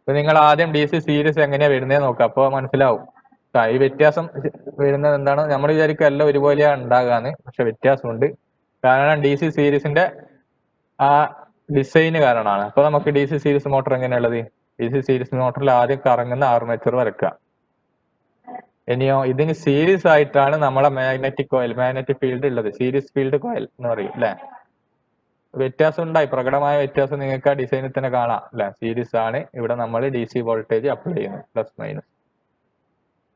അപ്പൊ നിങ്ങൾ ആദ്യം DC സീരീസ് എങ്ങനെയാ വരുന്നത് നോക്കുക, അപ്പൊ മനസ്സിലാവും. ഈ വ്യത്യാസം വരുന്നത് എന്താണ്? നമ്മൾ വിചാരിക്കും എല്ലാം ഒരുപോലെയാണ് ഉണ്ടാകാന്ന്, പക്ഷെ വ്യത്യാസമുണ്ട്. കാരണം DC സീരീസിന്റെ ആ ഡിസൈന് കാരണമാണ്. അപ്പൊ നമുക്ക് DC സീരീസ് മോട്ടോർ എങ്ങനെയുള്ളത്? DC സീരീസ് മോട്ടറിൽ ആദ്യം കറങ്ങുന്ന ആർമേച്ചർ വരക്കുക. ഇനിയോ ഇതിന് സീരീസ് ആയിട്ടാണ് നമ്മളെ മാഗ്നറ്റിക് കോയിൽ, മാഗ്നറ്റിക് ഫീൽഡ് ഉള്ളത്. സീരീസ് ഫീൽഡ് കോയിൽ എന്ന് പറയും അല്ലെ. വ്യത്യാസം ഉണ്ടായി, പ്രകടമായ വ്യത്യാസം നിങ്ങൾക്ക് ആ ഡിസൈനിൽ തന്നെ കാണാം അല്ലെ. സീരീസ് ആണ്. ഇവിടെ നമ്മൾ DC വോൾട്ടേജ് അപ്ലൈ ചെയ്യുന്നത്, പ്ലസ് മൈനസ്.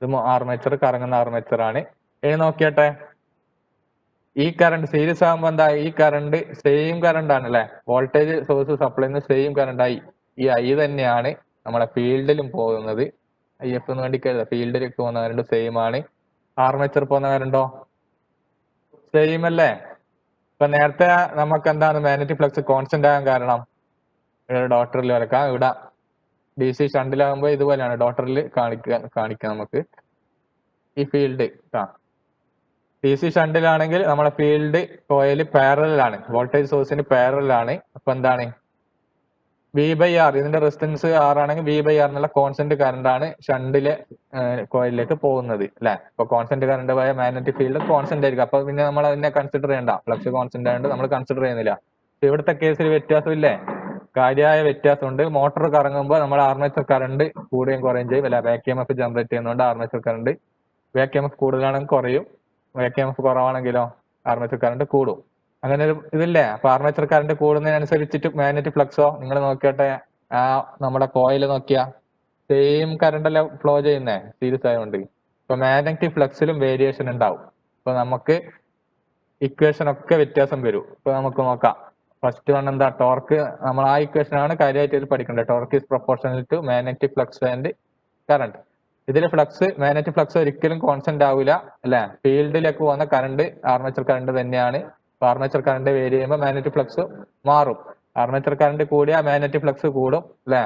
ഇത് ആർമേച്ചർ, കറങ്ങുന്ന ആർമേച്ചർ ആണ്. ഇനി നോക്കിയട്ടെ, ഈ കറണ്ട് സീരീസ് ആകുമ്പോ എന്താ? ഈ കറണ്ട് സെയിം കറണ്ട് ആണ് അല്ലെ. വോൾട്ടേജ് സോഴ്സ് സപ്ലൈ ചെയ്യുന്ന സെയിം കറണ്ട് ആയി. ഈ I തന്നെയാണ് നമ്മളെ ഫീൽഡിലും പോകുന്നത്. IF എന്ന് വേണ്ടി ഫീൽഡിലേക്ക് പോകുന്ന കറണ്ട് സെയിം ആണ്. ആർമേച്ചർ പോകുന്ന കറണ്ടോ സെയിം അല്ലേ. ഇപ്പൊ നേരത്തെ നമുക്ക് എന്താണ് മാഗ്നറ്റിക് ഫ്ലക്സ് കോൺസ്റ്റന്റ് ആകാൻ കാരണം? ഡോട്ടറിൽ വരക്കാം. ഇവിടെ DC ഷണ്ടിലാകുമ്പോ ഇതുപോലെയാണ്, ഡോട്ടറിൽ കാണിക്കാം നമുക്ക് ഈ ഫീൽഡ്. DC ഷണ്ടിലാണെങ്കിൽ നമ്മളെ ഫീൽഡ് കോയിൽ പാരലൽ ആണ്, വോൾട്ടേജ് സോഴ്സിന് പാരലൽ ആണ്. അപ്പൊ എന്താണ്? V/R, ഇതിന്റെ റെസിസ്റ്റൻസ് R ആണെങ്കിൽ V/R എന്നുള്ള കോൺസ്റ്റന്റ് കറണ്ട് ആണ് ഷണ്ടിലെ കോയിലിലേക്ക് പോകുന്നത് അല്ലെ. ഇപ്പൊ കോൺസ്റ്റന്റ് കറണ്ട് പോയ മാഗ്നറ്റിക് ഫീൽഡ് കോൺസ്റ്റന്റ് ആയിരിക്കും. അപ്പൊ പിന്നെ നമ്മൾ അതിനെ കൺസിഡർ ചെയ്യണ്ട, ഫ്ലക്സ് കോൺസ്റ്റന്റ് ആയതുകൊണ്ട് നമ്മൾ കൺസിഡർ ചെയ്യുന്നില്ല. ഇവിടുത്തെ കേസിൽ വ്യത്യാസമില്ലേ? കാര്യമായ വ്യത്യാസമുണ്ട്. മോട്ടോർ കറങ്ങുമ്പോൾ നമ്മുടെ ആർമേച്ചർ കറണ്ട് കൂടുകയും കുറയുകയും ചെയ്യും അല്ലെ. ബാക്ക് EMF ജനറേറ്റ് ചെയ്യുന്നതുകൊണ്ട് ആർമേച്ചർ കറണ്ട് ബാക്ക് EMF കൂടുതലാണെങ്കിൽ കുറയും, ബാക്ക് EMF കുറവാണെങ്കിലോ ആർമേച്ചർ കറണ്ട് കൂടും. അങ്ങനെ ഒരു ഇതില്ലേ. അപ്പൊ ആർമേച്ചർ കറണ്ട് കൂടുന്നതിനനുസരിച്ചിട്ട് മാഗ്നറ്റിക് ഫ്ലക്സോ നിങ്ങൾ നോക്കിയട്ടെ, ആ നമ്മുടെ കോയിൽ നോക്കിയാ സെയിം കറണ്ട് അല്ല ഫ്ലോ ചെയ്യുന്നേ, സീരീസ് ആയതുകൊണ്ട്. ഇപ്പൊ മാഗ്നറ്റിക് ഫ്ലക്സിലും വേരിയേഷൻ ഉണ്ടാവും. ഇപ്പൊ നമുക്ക് ഇക്വേഷൻ ഒക്കെ വ്യത്യാസം വരും. ഇപ്പൊ നമുക്ക് നോക്കാം. ഫസ്റ്റ് വൺ എന്താ? ടോർക്ക്. നമ്മൾ ആ ഇക്വേഷൻ ആണ് കാര്യമായിട്ട് പഠിക്കേണ്ടത്. Torque is proportional to magnetic flux and current. ഇതിൽ ഫ്ലക്സ്, മാഗ്നറ്റിക് ഫ്ലക്സ് ഒരിക്കലും കോൺസ്റ്റന്റ് ആവില്ല അല്ലെ. ഫീൽഡിലേക്ക് പോകുന്ന കറണ്ട് ആർമേച്ചർ കറണ്ട് തന്നെയാണ്. ആർമേച്ചർ കറണ്ട് വേരി ചെയ്യുമ്പോൾ മാഗ്നറ്റിക് ഫ്ലക്സ് മാറും. ആർമേച്ചർ കറണ്ട് കൂടിയാൽ മാഗ്നറ്റിക് ഫ്ലക്സ് കൂടും അല്ലെ.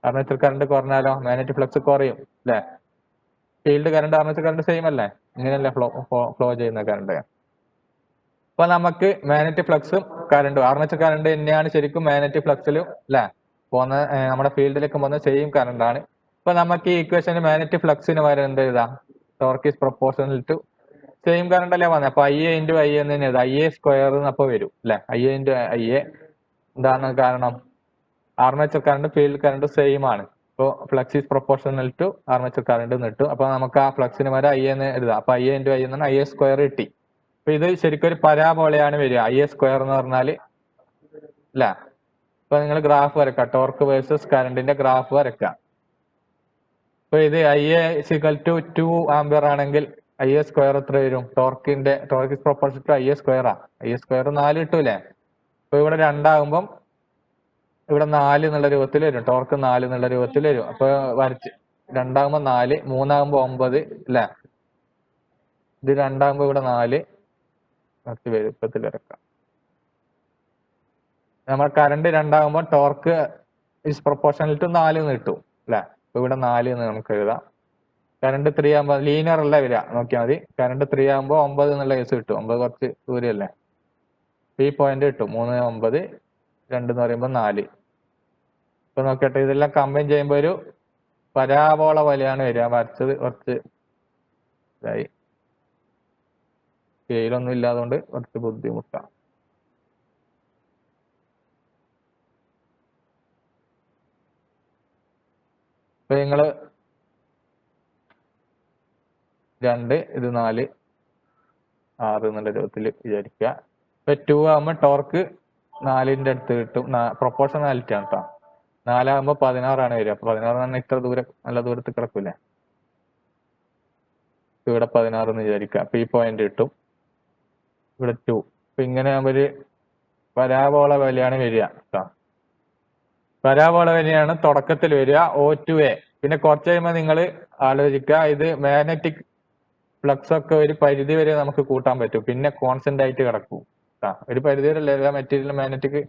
ആർമേച്ചർ കറണ്ട് കുറഞ്ഞാലോ മാഗ്നറ്റിക് ഫ്ലക്സ് കുറയും അല്ലെ. Field current armature current same അല്ലേ. ഇങ്ങനെയല്ലേ ഫ്ലോ ചെയ്യുന്ന കറണ്ട്. അപ്പൊ നമുക്ക് മാഗ്നറ്റിക് ഫ്ലക്സും കറണ്ടും, ആർമേച്ചർ കറണ്ട് തന്നെയാണ് ശരിക്കും മാഗ്നറ്റിക് ഫ്ലക്സിലും അല്ലെ പോകുന്ന, നമ്മുടെ ഫീൽഡിലേക്ക് പോകുന്ന സെയിം കറണ്ട് ആണ്. അപ്പൊ നമുക്ക് ഈ ഇക്വേഷന് മാഗ്നറ്റിക് ഫ്ലക്സിന് പകരം എന്ത് എഴുതാം? Torque is proportional to same current അല്ലേ വന്നത്. അപ്പൊ IA × I എന്ന് തന്നെ എഴുതാം. IA² അപ്പൊ വരും അല്ലെ. IA × IA എന്താണ് കാരണം? Armature current field current same ആണ്. ഇപ്പൊ flux is proportional to armature current കിട്ടും. അപ്പൊ നമുക്ക് ആ ഫ്ലക്സിന് വരെ I എന്ന് എഴുതാം. അപ്പൊ IA × I എന്നാണ് IA² കിട്ടി. അപ്പൊ ഇത് ശരിക്കും ഒരു പരാബോളയാണ് വരിക. IA² എന്ന് പറഞ്ഞാല് അല്ലെ. ഇപ്പൊ നിങ്ങൾ ഗ്രാഫ് വരക്കാം, ടോർക്ക് വേഴ്സസ് കറണ്ടിന്റെ ഗ്രാഫ് വരക്കാം. ഇപ്പൊ ഇത് IA = 2 ആംപിയർ ആണെങ്കിൽ IA² എത്ര വരും? Torque is proportional to IA². IA² 4 കിട്ടൂലേ. അപ്പൊ ഇവിടെ 2 ആകുമ്പം ഇവിടെ 4 എന്നുള്ള രൂപത്തിൽ വരും. ടോർക്ക് 4 എന്നുള്ള രൂപത്തിൽ വരും. അപ്പൊ വരച്ച് 2 ആകുമ്പോ 4, 3 ആകുമ്പോ 9 അല്ലെ. ഇത് 2 ആകുമ്പോ ഇവിടെ 4 വലുപ്പത്തിൽ വരക്കാം. നമ്മൾ കറണ്ട് 2 ആകുമ്പോ ടോർക്ക് ഈസ് പ്രൊപ്പോർഷണൽ ടു 4 എന്ന് കിട്ടും അല്ലെ. അപ്പൊ ഇവിടെ 4 എന്ന് നമുക്ക് എഴുതാം. കറണ്ട് 3 ആകുമ്പോ ലീനിയർ അല്ല വരിക, നോക്കിയാൽ മതി. കറണ്ട് 3 ആകുമ്പോ 9 എന്നുള്ള കേസ് കിട്ടും. 9 കുറച്ച് ദൂരല്ലേ. ഈ പോയിന്റ് കിട്ടും. 3, 9, 2 എന്ന് പറയുമ്പോ 4. ഇപ്പൊ നോക്കട്ടെ, ഇതെല്ലാം കമ്പൈൻ ചെയ്യുമ്പോ ഒരു പരാബോള പോലെയാണ് വരിക. വരച്ചത് കുറച്ച് ഇതായി, സ്കെയിലൊന്നും ഇല്ലാതുകൊണ്ട് കുറച്ച് ബുദ്ധിമുട്ടാണ്. ഇപ്പൊ നിങ്ങള് 2, ഇത് 4, 6 എന്നുള്ള രൂപത്തിൽ വിചാരിക്കുക. ഇപ്പൊ 2 ആകുമ്പോ ടോർക്ക് 4ന്റെ അടുത്ത് കിട്ടും. പ്രൊപ്പോർഷണാലിറ്റി ആണ് കേട്ടോ. 4 ആകുമ്പോ 16 ആണ് വരിക. 16 പറഞ്ഞാൽ ഇത്ര ദൂരം, നല്ല ദൂരത്ത് കിടക്കൂലേ. ഇവിടെ 16 എന്ന് വിചാരിക്കുക. അപ്പൊ ഈ പോയിന്റ് കിട്ടും. ഇവിടെ 2. അപ്പൊ ഇങ്ങനെ ആകുമ്പോ ഒരു പരാബോള പോലെയാണ് വരിക കേട്ടോ. പരാബോള വരെയാണ് തുടക്കത്തിൽ വരിക, O2A. പിന്നെ കുറച്ച് കഴിയുമ്പോൾ നിങ്ങൾ ആലോചിക്കുക, ഇത് മാഗ്നറ്റിക് ഫ്ലക്സ് ഒക്കെ ഒരു പരിധി വരെ നമുക്ക് കൂട്ടാൻ പറ്റും, പിന്നെ കോൺസ്റ്റന്റ് ആയിട്ട് കിടക്കും. ഒരു പരിധി വരെ അല്ലേ മെറ്റീരിയൽ മാഗ്നറ്റിക്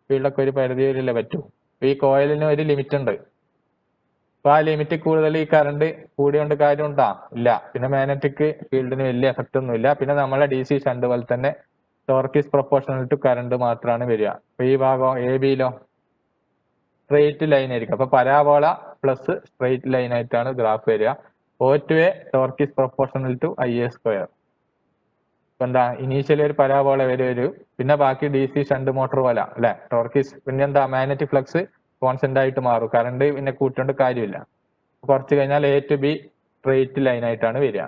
ഫീൽഡൊക്കെ ഒരു പരിധി വരെയല്ലേ പറ്റൂ. ഈ കോയിലിന് ഒരു ലിമിറ്റ് ഉണ്ട്. അപ്പൊ ആ ലിമിറ്റ് കൂടുതൽ ഈ കറണ്ട് കൂടിയോണ്ട് കാര്യം ഉണ്ടാ ഇല്ല. പിന്നെ മാഗ്നറ്റിക് ഫീൽഡിന് വലിയ എഫക്റ്റ് ഒന്നും ഇല്ല. പിന്നെ നമ്മളെ DC ഷണ്ട് പോലെ തന്നെ torque is proportional to current മാത്രമാണ് വരിക. അപ്പൊ ഈ ഭാഗം AB യിലോ സ്ട്രെയിറ്റ് ലൈൻ ആയിരിക്കും. അപ്പൊ പരാബോള പ്ലസ് സ്ട്രെയിറ്റ് ലൈൻ ആയിട്ടാണ് ഗ്രാഫ് വരിക. O to A torque is proportional to IA square. ഇപ്പൊ എന്താ ഇനീഷ്യലി ഒരു പരാബോള വരും, പിന്നെ ബാക്കി DC ഷണ്ട് മോട്ടോർ പോലെ അല്ലെ. ടോർക്ക് ഈസ് പിന്നെ എന്താ മാഗ്നറ്റിക് ഫ്ലക്സ് കോൺസ്റ്റന്റ് ആയിട്ട് മാറും, കറണ്ട് പിന്നെ കൂട്ടേണ്ട കാര്യമില്ല. കുറച്ച് കഴിഞ്ഞാൽ A to B straight line ആയിട്ടാണ് വരിക.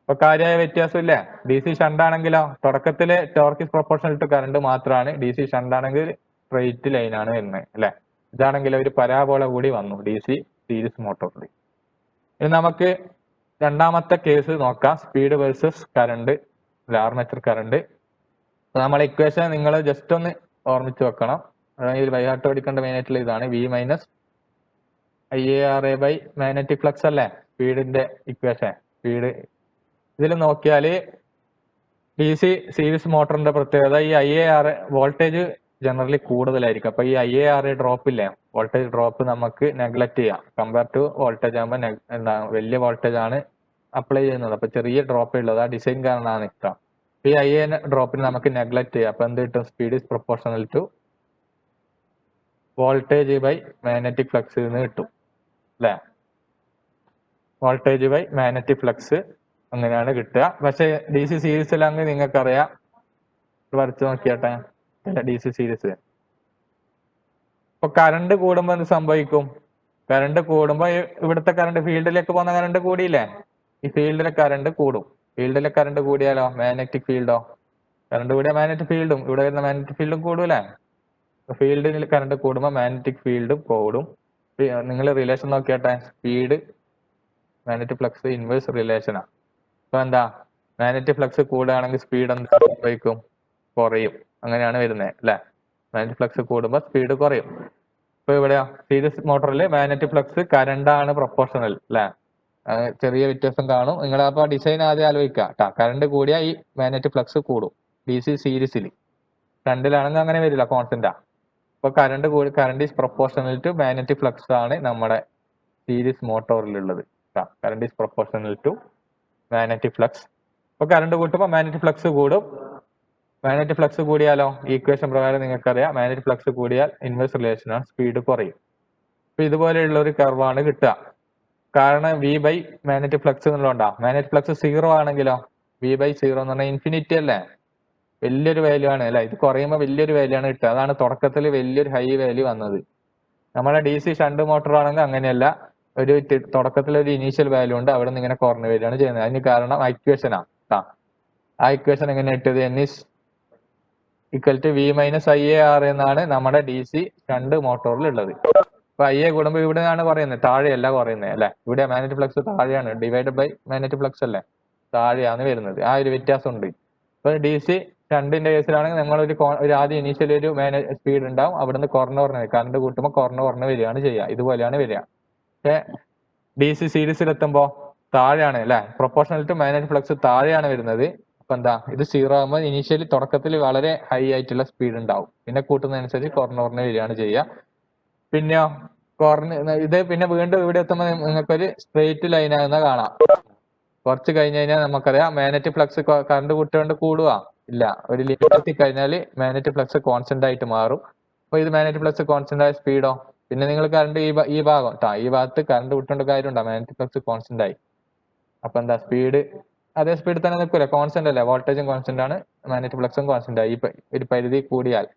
അപ്പൊ കാര്യമായ വ്യത്യാസം ഇല്ലേ. DC ഷണ്ട് ആണെങ്കിലോ തുടക്കത്തില് torque is proportional to current മാത്രമാണ്, DC ഷണ്ട് ആണെങ്കിൽ സ്ട്രെയിറ്റ് ലൈൻ ആണ് വരുന്നത് അല്ലെ. ഇതാണെങ്കിൽ ഒരു പരാബോള കൂടി വന്നു DC സീരീസ് മോട്ടോറിൽ. ഇനി നമുക്ക് രണ്ടാമത്തെ കേസ് നോക്കാം, speed versus current, armature current. നമ്മളെ ഇക്വേഷൻ നിങ്ങൾ ജസ്റ്റ് ഒന്ന് ഓർമ്മിച്ച് വെക്കണം. അതായത് ബൈഹാർട്ട് പഠിക്കേണ്ട മെയിൻ ആയിട്ടുള്ള ഇതാണ് V minus IARA by magnetic flux അല്ലേ സ്പീഡിന്റെ ഇക്വേഷൻ. സ്പീഡ് ഇതിൽ നോക്കിയാല് DC സീരീസ് മോട്ടറിന്റെ പ്രത്യേകത ഈ IARA വോൾട്ടേജ് ജനറലി കൂടുതലായിരിക്കും. അപ്പൊ ഈ IARA ഡ്രോപ്പ് ഇല്ലേ, വോൾട്ടേജ് ഡ്രോപ്പ് നമുക്ക് നെഗ്ലക്ട് ചെയ്യാം. കമ്പയർ ടു വോൾട്ടേജ് ആകുമ്പോൾ എന്താ വലിയ വോൾട്ടേജ് ആണ് അപ്ലൈ ചെയ്യുന്നത്, അപ്പൊ ചെറിയ ഡ്രോപ്പ് ഉള്ളത് ആ ഡിസൈൻ കാരണമാണ് ഇഷ്ടം. ഈ IA ഡ്രോപ്പിന് നമുക്ക് നെഗ്ലക്ട് ചെയ്യാം. അപ്പൊ എന്ത് കിട്ടും, speed is proportional to voltage by magnetic flux എന്ന് കിട്ടും അല്ലെ. വോൾട്ടേജ് ബൈ മാഗ്നറ്റിക് ഫ്ലക്സ് അങ്ങനെയാണ് കിട്ടുക. പക്ഷെ DC സീരീസിലാണെങ്കിൽ നിങ്ങൾക്കറിയാം, വരച്ച് നോക്കിയാട്ടെ DC സീരീസ്. ഇപ്പൊ കറണ്ട് കൂടുമ്പോ എന്ത് സംഭവിക്കും, കറണ്ട് കൂടുമ്പോ ഇവിടുത്തെ കറണ്ട് ഫീൽഡിലേക്ക് പോകുന്ന കറണ്ട് കൂടിയില്ലേ, ഈ ഫീൽഡിലെ കറണ്ട് കൂടും. ഫീൽഡിലെ കറണ്ട് കൂടിയാലോ മാഗ്നറ്റിക് ഫീൽഡോ, കറണ്ട് കൂടിയ മാഗ്നറ്റിക് ഫീൽഡും ഇവിടെ വരുന്ന മാഗ്നറ്റിക് ഫീൽഡും കൂടൂലേ. ഫീൽഡിൽ കറണ്ട് കൂടുമ്പോൾ മാഗ്നറ്റിക് ഫീൽഡും കൂടും. നിങ്ങൾ റിലേഷൻ നോക്കിയാട്ടെ, സ്പീഡ് മാഗ്നറ്റിക് ഫ്ലക്സ് ഇൻവേഴ്സ് റിലേഷനാ. അപ്പൊ എന്താ മാഗ്നറ്റിക് ഫ്ലക്സ് കൂടുകയാണെങ്കിൽ സ്പീഡ് എന്താ സംഭവിക്കും, കുറയും. അങ്ങനെയാണ് വരുന്നത് അല്ലെ. മാഗ്നറ്റിക് ഫ്ലക്സ് കൂടുമ്പോൾ സ്പീഡ് കുറയും. ഇപ്പൊ ഇവിടെയോ സീരീസ് മോട്ടറിൽ മാഗ്നറ്റിക് ഫ്ലക്സ് കറണ്ടാണ് പ്രൊപ്പോർഷണൽ അല്ലെ. ചെറിയ വ്യത്യാസം കാണും. നിങ്ങൾ അപ്പൊ ഡിസൈൻ ആദ്യം ആലോചിക്കുക കേട്ടാ. കറണ്ട് കൂടിയാൽ ഈ മാഗ്നറ്റിക് ഫ്ലക്സ് കൂടും. DC സീരീസിൽ രണ്ടിലാണെങ്കിൽ അങ്ങനെ വരില്ല, കോൺസ്റ്റന്റാ. അപ്പൊ current is proportional to magnetic flux ആണ് നമ്മുടെ സീരീസ് മോട്ടോറിലുള്ളത്. Current is proportional to magnetic flux. അപ്പൊ കറണ്ട് കൂട്ടുമ്പോൾ മാഗ്നറ്റിക് ഫ്ലക്സ് കൂടും. മാഗ്നറ്റിക് ഫ്ലക്സ് കൂടിയാലോ ഈക്വേഷൻ പ്രകാരം നിങ്ങൾക്കറിയാം, മാഗ്നറ്റിക് ഫ്ലക്സ് കൂടിയാൽ ഇൻവേഴ്സ് റിലേഷൻ ആണ്, സ്പീഡ് കുറയും. അപ്പൊ ഇതുപോലെയുള്ള ഒരു കർവാണ് കിട്ടുക. കാരണം V ബൈ മാഗ്നറ്റിക് ഫ്ലക്സ് എന്നുള്ളതുകൊണ്ടാ. മാഗ്നറ്റിക് ഫ്ലക്സ് 0 ആണെങ്കിലോ V ബൈ 0 എന്ന് പറഞ്ഞാൽ ഇൻഫിനിറ്റി അല്ലേ, വലിയൊരു വാല്യൂ ആണ് അല്ലെ. ഇത് കുറയുമ്പോൾ വലിയൊരു വാല്യൂ ആണ് കിട്ടുക. അതാണ് തുടക്കത്തിൽ വലിയൊരു ഹൈ വാല്യൂ വന്നത്. നമ്മുടെ DC ഷണ്ട് മോട്ടോർ ആണെങ്കിൽ അങ്ങനെയല്ല, ഒരു തുടക്കത്തിൽ ഒരു ഇനീഷ്യൽ വാല്യൂ ഉണ്ട്, അവിടെ നിന്ന് ഇങ്ങനെ കുറഞ്ഞു വരികയാണ് ചെയ്യുന്നത്. അതിന് കാരണം ഇക്വേഷനാ. ആ ഇക്വേഷൻ എങ്ങനെ കിട്ടിയത്, N is equal to V minus IAR എന്നാണ് നമ്മുടെ DC ഷണ്ട് മോട്ടോറിൽ ഉള്ളത്. അപ്പൊ IA കൂടുമ്പോൾ ഇവിടെ ആണ് പറയുന്നത്, താഴെയല്ല പറയുന്നത് അല്ലെ. ഇവിടെ മാഗ്നറ്റിക് ഫ്ലക്സ് താഴെയാണ്, ഡിവൈഡ് ബൈ മാഗ്നറ്റിക് ഫ്ലക്സ് അല്ലേ, താഴെയാണ് വരുന്നത്. ആ ഒരു വ്യത്യാസം ഉണ്ട്. ഇപ്പൊ DC ഷണ്ടിന്റെ കേസിലാണെങ്കിൽ നമ്മൾ ഒരു ആദ്യം ഇനീഷ്യൽ ഒരു സ്പീഡ് ഉണ്ടാവും, അവിടുന്ന് കുറഞ്ഞ് കറണ്ട് കൂട്ടുമ്പോൾ കുറഞ്ഞ് വരികയാണ് ചെയ്യുക. ഇതുപോലെയാണ് വരിക. പക്ഷെ DC സീരീസിൽ എത്തുമ്പോ താഴെയാണ് അല്ലെ, പ്രൊപ്പോർഷണൽ ടു മാഗ്നറ്റിക് ഫ്ലക്സ് താഴെയാണ് വരുന്നത്. അപ്പൊ എന്താ ഇത് 0 ആകുമ്പോൾ ഇനീഷ്യലി തുടക്കത്തിൽ വളരെ ഹൈ ആയിട്ടുള്ള സ്പീഡ് ഉണ്ടാവും, പിന്നെ കൂട്ടുന്നതനുസരിച്ച് കുറഞ്ഞ് വരികയാണ് ചെയ്യുക. പിന്നെയോ ഇത് പിന്നെ വീണ്ടും ഇവിടെ എത്തുമ്പോൾ നിങ്ങൾക്കൊരു സ്ട്രെയിറ്റ് ലൈൻ ആകുന്ന കാണാം. കുറച്ച് കഴിഞ്ഞ് കഴിഞ്ഞാൽ നമുക്കറിയാം മാഗ്നറ്റിക് ഫ്ലക്സ് കറണ്ട് കൂട്ടുകൊണ്ട് കൂടുക ഇല്ല, ഒരു ലിമിറ്റ് എത്തിക്കഴിഞ്ഞാൽ മാഗ്നറ്റിക് ഫ്ലക്സ് കോൺസ്റ്റന്റ് ആയിട്ട് മാറും. അപ്പൊ ഇത് മാഗ്നറ്റിക് ഫ്ലക്സ് കോൺസ്റ്റന്റ് ആയ സ്പീഡോ, പിന്നെ നിങ്ങൾ കറണ്ട് ഈ ഭാഗം ഈ ഭാഗത്ത് കറണ്ട് വിട്ടുകൊണ്ട് കാര്യമുണ്ടോ, മാഗ്നറ്റിക് ഫ്ലക്സ് കോൺസ്റ്റന്റ് ആയി. അപ്പൊ എന്താ സ്പീഡ് അതേ സ്പീഡിൽ തന്നെ നിൽക്കൂല, കോൺസ്റ്റന്റ് അല്ലേ, വോൾട്ടേജും കോൺസ്റ്റന്റ് ആണ്, മാഗ്നറ്റിക് ഫ്ലക്സും കോൺസ്റ്റന്റ് ആയി. ഒരു പരിധി കൂടിയാൽ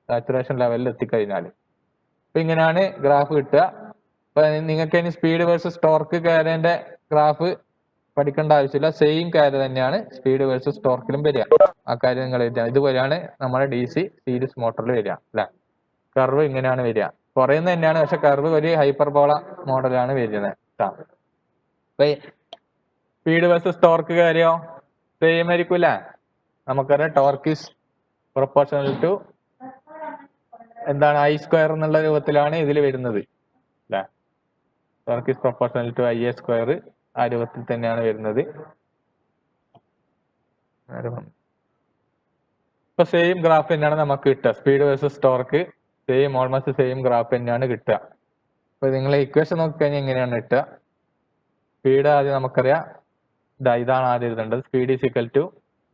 സാച്ചുറേഷൻ ലെവലിൽ എത്തിക്കഴിഞ്ഞാൽ. അപ്പൊ ഇങ്ങനെയാണ് ഗ്രാഫ് കിട്ടുക. അപ്പൊ നിങ്ങൾക്ക് ഇനി സ്പീഡ് വേഴ്സസ് ടോർക്ക് കാരന്റെ ഗ്രാഫ് പഠിക്കേണ്ട ആവശ്യമില്ല, സെയിം കാര്യം തന്നെയാണ് സ്പീഡ് വേഴ്സസ് ടോർക്കിലും വരിക. ആ കാര്യം നിങ്ങൾ എഴുതുക. ഇതുപോലെയാണ് നമ്മുടെ DC സീരീസ് മോട്ടറിൽ വരിക അല്ലെ. കർവ് ഇങ്ങനെയാണ് വരിക, കുറയുന്നത് തന്നെയാണ്, പക്ഷെ കർവ് ഒരു ഹൈപ്പർബോള മോഡലാണ് വരുന്നത്. അപ്പൊ സ്പീഡ് വേഴ്സസ് ടോർക്ക് കാര്യോ സെയിം ആയിരിക്കും അല്ലെ. നമുക്കറിയാം ടോർക്ക് ഈസ് പ്രൊപ്പോർഷണൽ ടു എന്താണ് I സ്ക്വയർ എന്നുള്ള രൂപത്തിലാണ് ഇതിൽ വരുന്നത് അല്ലെ. Torque is proportional to IA square, ആ രൂപത്തിൽ തന്നെയാണ് വരുന്നത്. ഇപ്പൊ സെയിം ഗ്രാഫ് തന്നെയാണ് നമുക്ക് കിട്ടുക, speed versus torque same almost same graph തന്നെയാണ് കിട്ടുക. അപ്പൊ നിങ്ങൾ ഇക്വേഷൻ നോക്കിക്കഴിഞ്ഞാൽ എങ്ങനെയാണ് കിട്ടുക, സ്പീഡ് ആദ്യം നമുക്കറിയാം, ഇതാണ് ആദ്യം എഴുതേണ്ടത്. Speed is equal to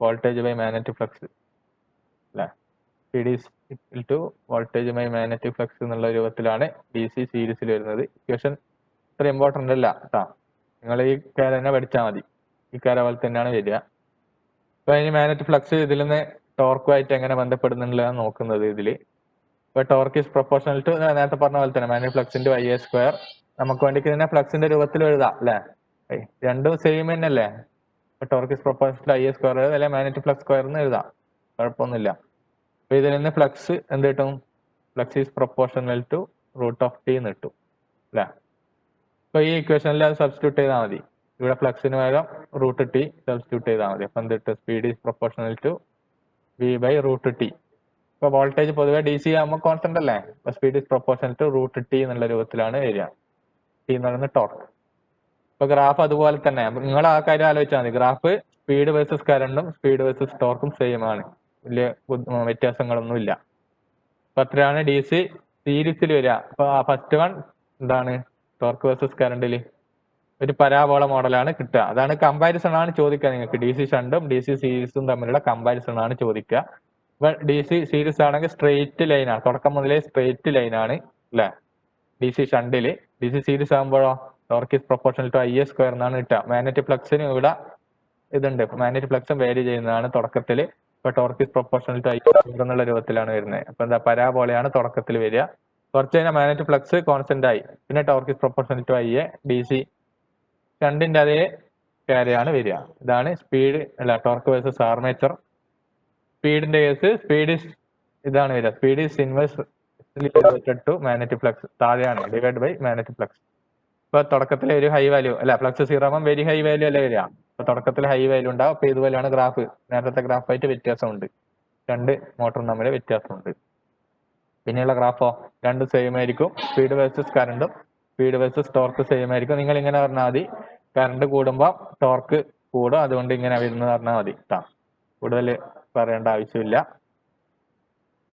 voltage by magnetic flux അല്ലെ. Speed is equal to voltage by magnetic flux എന്നുള്ള രൂപത്തിലാണ് ഡി സി സീരീസിൽ വരുന്നത്. ഇക്വേഷൻ ഇത്ര ഇമ്പോർട്ടൻ്റ് അല്ല കേട്ടോ, നിങ്ങൾ ഈ കാര്യം തന്നെ പഠിച്ചാൽ മതി. ഈ കാര്യം പോലെ തന്നെയാണ് വരിക. അപ്പൊ ഇനി മാഗ്നറ്റിക് ഫ്ലക്സ് ഇതിൽ നിന്ന് ടോർക്കുമായിട്ട് എങ്ങനെ ബന്ധപ്പെടുന്നുള്ളതാണ് നോക്കുന്നത്. ഇതിൽ ഇപ്പൊ ടോർക്ക് ഈസ് പ്രൊപ്പോർഷണൽ ടു നേരത്തെ പറഞ്ഞ പോലെ തന്നെ magnetic flux into I A square. നമുക്ക് വേണ്ടിക്ക് ഇതിനെ ഫ്ലക്സിന്റെ രൂപത്തിൽ എഴുതാം അല്ലെ, രണ്ടും സെയിം തന്നെയല്ലേ. Torque is proportional to I A square അല്ലെ മാഗ്നറ്റിക് ഫ്ലക്സ് സ്ക്വയർ എന്ന് എഴുതാം, കുഴപ്പമൊന്നുമില്ല. അപ്പൊ ഇതിൽ നിന്ന് ഫ്ലക്സ് എന്ത് കിട്ടും? Flux is proportional to root of T എന്ന് കിട്ടും അല്ലെ. അപ്പൊ ഈ ഇക്വേഷനിൽ അത് സബ്സ്റ്റിറ്റ്യൂട്ട് ചെയ്താൽ മതി. ഇവിടെ ഫ്ലക്സിന് പകരം റൂട്ട് ടി സബ്സ്റ്റിറ്റ്യൂട്ട് ചെയ്താൽ മതി. അപ്പൊ എന്ത് കിട്ടും? Speed is proportional to V by root T. ഇപ്പൊ വോൾട്ടേജ് പൊതുവെ ഡി സി ആകുമ്പോൾ കോൺസ്റ്റന്റ് അല്ലേ, അപ്പൊ speed is proportional to root T എന്നുള്ള രൂപത്തിലാണ് വരിക. ടി എന്ന് പറയുന്നത് ടോർക്ക്. ഇപ്പൊ ഗ്രാഫ് അതുപോലെ തന്നെ, നിങ്ങൾ ആ കാര്യം ആലോചിച്ചാൽ മതി. ഗ്രാഫ് സ്പീഡ് വേഴ്സസ് കറണ്ടും സ്പീഡ് വേഴ്സസ് ടോർക്കും സെയിം ആണ്, വലിയ വ്യത്യാസങ്ങളൊന്നും ഇല്ല. അപ്പൊ അത്രയാണ് ഡി സി സീരീസിൽ വരിക. അപ്പൊ ഫസ്റ്റ് വൺ എന്താണ്? ടോർക്ക് വേഴ്സസ് കറണ്ടിൽ ഒരു പരാബോള മോഡലാണ് കിട്ടുക. അതാണ് കമ്പാരിസൺ ആണ് ചോദിക്കുക നിങ്ങൾക്ക്. ഡി സി ഷണ്ടും ഡി സി സീരീസും തമ്മിലുള്ള കമ്പാരിസൺ ആണ് ചോദിക്കുക. ഇപ്പൊ ഡി സി സീരീസ് ആണെങ്കിൽ സ്ട്രെയിറ്റ് ലൈൻ ആണ്, തുടക്കം മുതലേ സ്ട്രെയിറ്റ് ലൈൻ ആണ് അല്ലെ. ഡി സി ഷണ്ടില്, ഡി സി സീരീസ് ആകുമ്പോഴോ torque is proportional to I A square എന്നാണ് കിട്ടുക. മാഗ്നറ്റിക് ഫ്ലക്സിന് ഇവിടെ ഇതുണ്ട്, മാഗ്നറ്റിക് ഫ്ലക്സും വേരി ചെയ്യുന്നതാണ് തുടക്കത്തിൽ. ഇപ്പൊ torque is proportional to I A square എന്നുള്ള രൂപത്തിലാണ് വരുന്നത്. അപ്പൊ എന്താ, പരാബോളയാണ് തുടക്കത്തിൽ വരിക. കുറച്ച് കഴിഞ്ഞാൽ മാഗ്നറ്റിക് ഫ്ലക്സ് കോൺസ്റ്റന്റ് ആയി, പിന്നെ torque is proportional to I A. D C ഷണ്ടിന്റെ അതേ കാര്യമാണ് വരിക. ഇതാണ് സ്പീഡ് അല്ല ടോർക്ക് വേഴ്സസ് ആർമേച്ചർ. സ്പീഡിന്റെ കേസ് സ്പീഡ് ഈസ് ഇതാണ് വരിക, speed is inverse related to magnetic flux, താഴെയാണ് ഡിവൈഡ് ബൈ മാഗ്നറ്റിക് ഫ്ലക്സ്. ഇപ്പൊ തുടക്കത്തിൽ ഒരു ഹൈ വാല്യൂ അല്ല, ഫ്ലക്സ് സീറോ ആകുമ്പോൾ വെരി ഹൈ വാല്യൂ അല്ലേ വരിക. അപ്പൊ തുടക്കത്തിൽ ഹൈ വാല്യൂ ഉണ്ടാവും. അപ്പൊ ഇതുപോലെയാണ് ഗ്രാഫ്, നേരത്തെ ഗ്രാഫായിട്ട് വ്യത്യാസമുണ്ട്, രണ്ട് മോട്ടറും തമ്മിൽ വ്യത്യാസമുണ്ട്. പിന്നെയുള്ള ഗ്രാഫോ രണ്ടും സെയിം ആയിരിക്കും. സ്പീഡ് വേഴ്സസ് കറണ്ടും സ്പീഡ് വേഴ്സസ് ടോർക്ക് സെയിം ആയിരിക്കും. നിങ്ങൾ ഇങ്ങനെ പറഞ്ഞാൽ മതി, കറണ്ട് കൂടുമ്പോൾ ടോർക്ക് കൂടും, അതുകൊണ്ട് ഇങ്ങനെ വരുന്നത് പറഞ്ഞാൽ മതി കേട്ടോ. കൂടുതൽ പറയേണ്ട ആവശ്യമില്ല.